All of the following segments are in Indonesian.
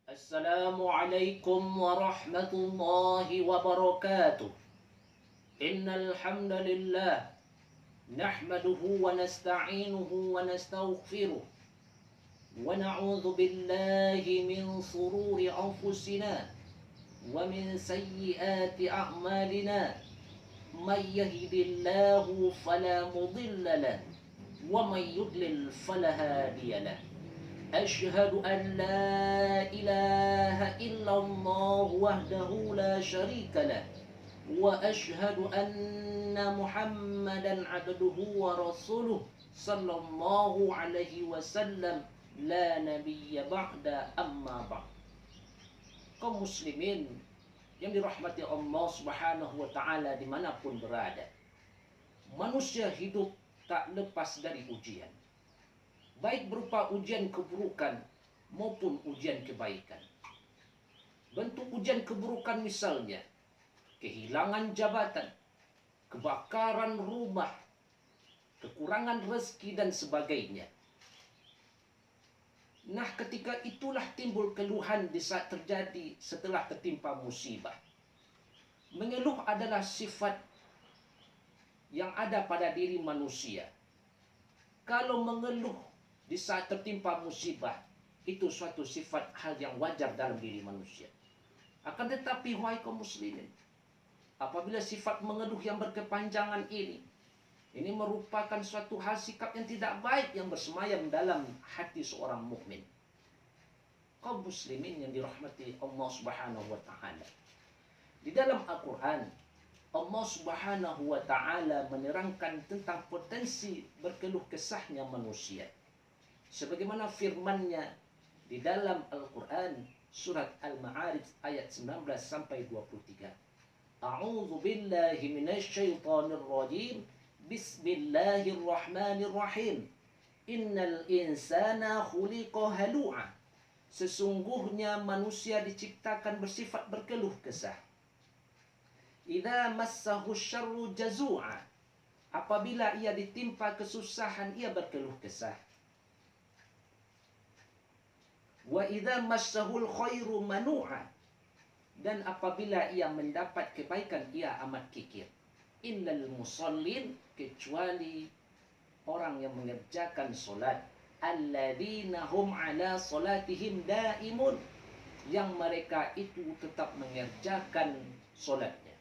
Assalamualaikum warahmatullahi wabarakatuh. Innal hamdalillah nahmaduhu wa nasta'inuhu wa nastaghfiruh wa na'udzu billahi min shururi anfusina wa min sayyiati a'malina. May yahdihillahu fala mudilla lahu wa may yudlil fala hadiya lahu. أشهد أن لا إله إلا الله وحده لا شريك له وأشهد أن محمدا عبده ورسوله صلى الله عليه وسلم لا نبي بعد أما بعد. Kaum muslimin yang dirahmati Allah Subhanahu wa taala dimanapun berada, manusia hidup tak lepas dari ujian, baik berupa ujian keburukan maupun ujian kebaikan. Bentuk ujian keburukan misalnya kehilangan jabatan, kebakaran rumah, kekurangan rezeki dan sebagainya. Nah, ketika itulah timbul keluhan di saat terjadi setelah tertimpa musibah. Mengeluh adalah sifat yang ada pada diri manusia. Kalau mengeluh di saat tertimpa musibah, itu suatu sifat hal yang wajar dalam diri manusia. Akan tetapi, wahai kaum muslimin, apabila sifat mengeluh yang berkepanjangan ini merupakan suatu hal sikap yang tidak baik yang bersemayam dalam hati seorang mukmin. Kaum muslimin yang dirahmati Allah Subhanahu wa taala. Di dalam Al-Qur'an, Allah Subhanahu wa taala menerangkan tentang potensi berkeluh kesahnya manusia. Sebagaimana firman-Nya di dalam Al-Quran surat Al-Ma'arij ayat 19 sampai 23. A'udzu billahi minasy syaithanir rajim. Bismillahirrahmanirrahim. Innal insana khuliqa halu'a. Sesungguhnya manusia diciptakan bersifat berkeluh kesah. Idza massahu syarru jazu'a. Apabila ia ditimpa kesusahan, ia berkeluh kesah. Wa idza massahul khairu manu'a. Dan apabila ia mendapat kebaikan, ia amat kikir. Illal musallin, kecuali orang yang mengerjakan solat. Alladzina hum ala salatihim daimun, yang mereka itu tetap mengerjakan solatnya.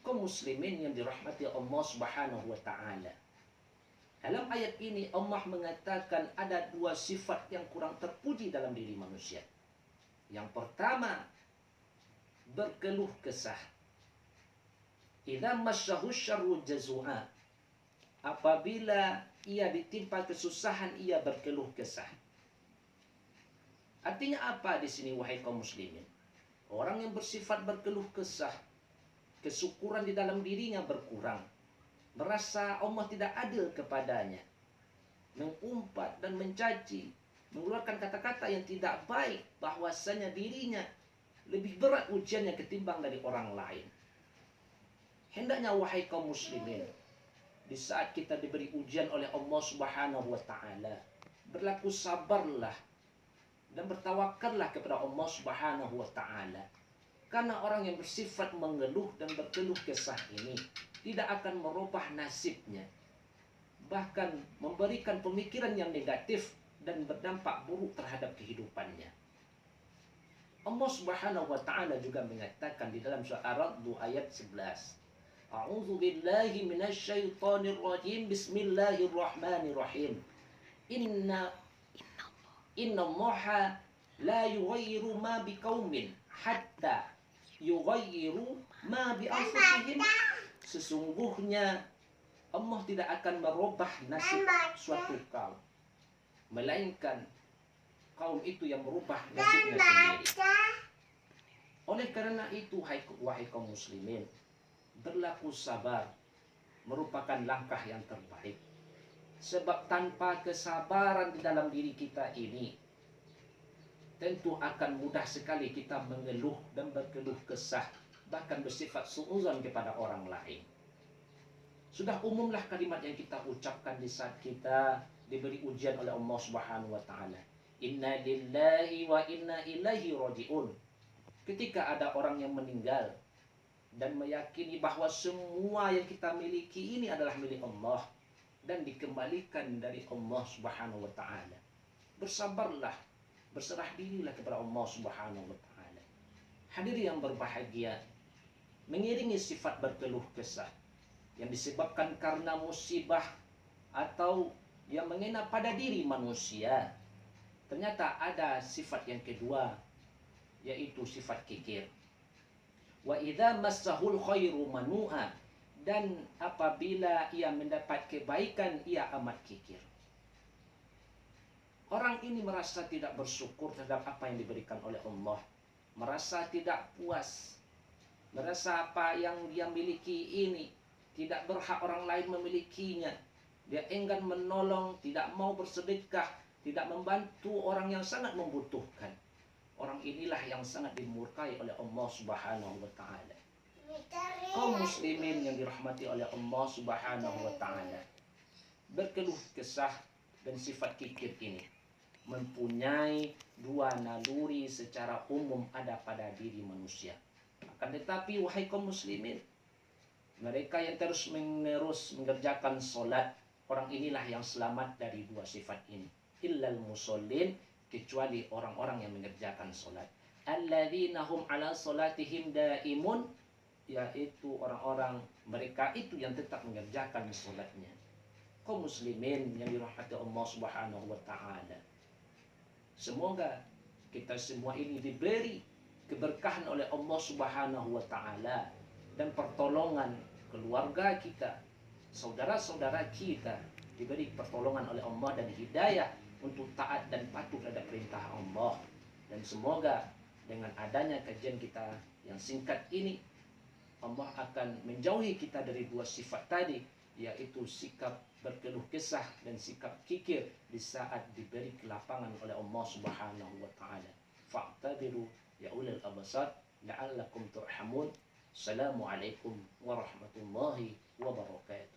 Kaum muslimin yang dirahmati Allah Subhanahu wa taala. Dalam ayat ini Allah mengatakan ada dua sifat yang kurang terpuji dalam diri manusia. Yang pertama, berkeluh kesah. Idza massahu syarru jazu'a. Apabila ia ditimpa kesusahan, ia berkeluh kesah. Artinya apa di sini, wahai kaum muslimin? Orang yang bersifat berkeluh kesah, kesyukuran di dalam dirinya berkurang, merasa Allah tidak adil kepadanya, mengumpat dan mencaci, mengeluarkan kata-kata yang tidak baik, bahwasanya dirinya lebih berat ujiannya ketimbang dari orang lain. Hendaknya, wahai kaum muslimin, di saat kita diberi ujian oleh Allah Subhanahu wa taala, berlaku sabarlah dan bertawakallah kepada Allah Subhanahu wa taala. Karena orang yang bersifat mengeluh dan berkeluh kesah ini tidak akan merubah nasibnya, bahkan memberikan pemikiran yang negatif dan berdampak buruk terhadap kehidupannya. Allah Subhanahu wa taala juga mengatakan di dalam surah Ar-Ra'd ayat 11. A'udzu billahi minasy syaithanir rajim. Bismillahirrahmanirrahim. Innallaha la yughayyiru ma biqaumin hatta yughayyiru ma bi anfusihim. Sesungguhnya Allah tidak akan merubah nasib suatu kaum, melainkan kaum itu yang merubah nasibnya sendiri. Oleh karena itu, wahai kaum muslimin, berlaku sabar merupakan langkah yang terbaik. Sebab tanpa kesabaran di dalam diri kita ini, tentu akan mudah sekali kita mengeluh dan berkeluh kesah, bahkan bersifat suudzon kepada orang lain. Sudah umumlah kalimat yang kita ucapkan di saat kita diberi ujian oleh Allah Subhanahu wa taala. Inna lillahi wa inna ilaihi raji'un. Ketika ada orang yang meninggal dan meyakini bahwa semua yang kita miliki ini adalah milik Allah dan dikembalikan dari Allah Subhanahu wa taala, bersabarlah, berserah dirilah kepada Allah Subhanahu wa taala. Hadirin yang berbahagia, mengiringi sifat berkeluh kesah yang disebabkan karena musibah atau yang mengena pada diri manusia, ternyata ada sifat yang kedua, yaitu sifat kikir. Wa idza massahul khairu manu'a, dan apabila ia mendapat kebaikan ia amat kikir. Orang ini merasa tidak bersyukur terhadap apa yang diberikan oleh Allah, merasa tidak puas, merasa apa yang dia miliki ini tidak berhak orang lain memilikinya. Dia enggan menolong, tidak mau bersedekah, tidak membantu orang yang sangat membutuhkan. Orang inilah yang sangat dimurkai oleh Allah Subhanahu wa taala. Kaum muslimin yang dirahmati oleh Allah Subhanahu wa taala, berkeluh kesah dan sifat kikir ini mempunyai dua naluri secara umum ada pada diri manusia. Akan tetapi wahai kaum muslimin, mereka yang terus-menerus mengerjakan solat, orang inilah yang selamat dari dua sifat ini. Illal musallin, kecuali orang-orang yang mengerjakan solat. Alladzina hum ala solatihim daimun, yaitu orang-orang mereka itu yang tetap mengerjakan solatnya. Kaum muslimin yang dirahmati Allah Subhanahu wa taala, semoga kita semua ini diberi keberkahan oleh Allah Subhanahu wa taala dan pertolongan keluarga kita, saudara-saudara kita diberi pertolongan oleh Allah dan hidayah untuk taat dan patuh terhadap perintah Allah. Dan semoga dengan adanya kajian kita yang singkat ini, Allah akan menjauhi kita dari dua sifat tadi, yaitu sikap berkeluh kesah dan sikap kikir di saat diberi kelapangan oleh Allah Subhanahu wa taala. Fa'tabiru ya ulil absar la'allakum turhamun. Assalamualaikum warahmatullahi wabarakatuh.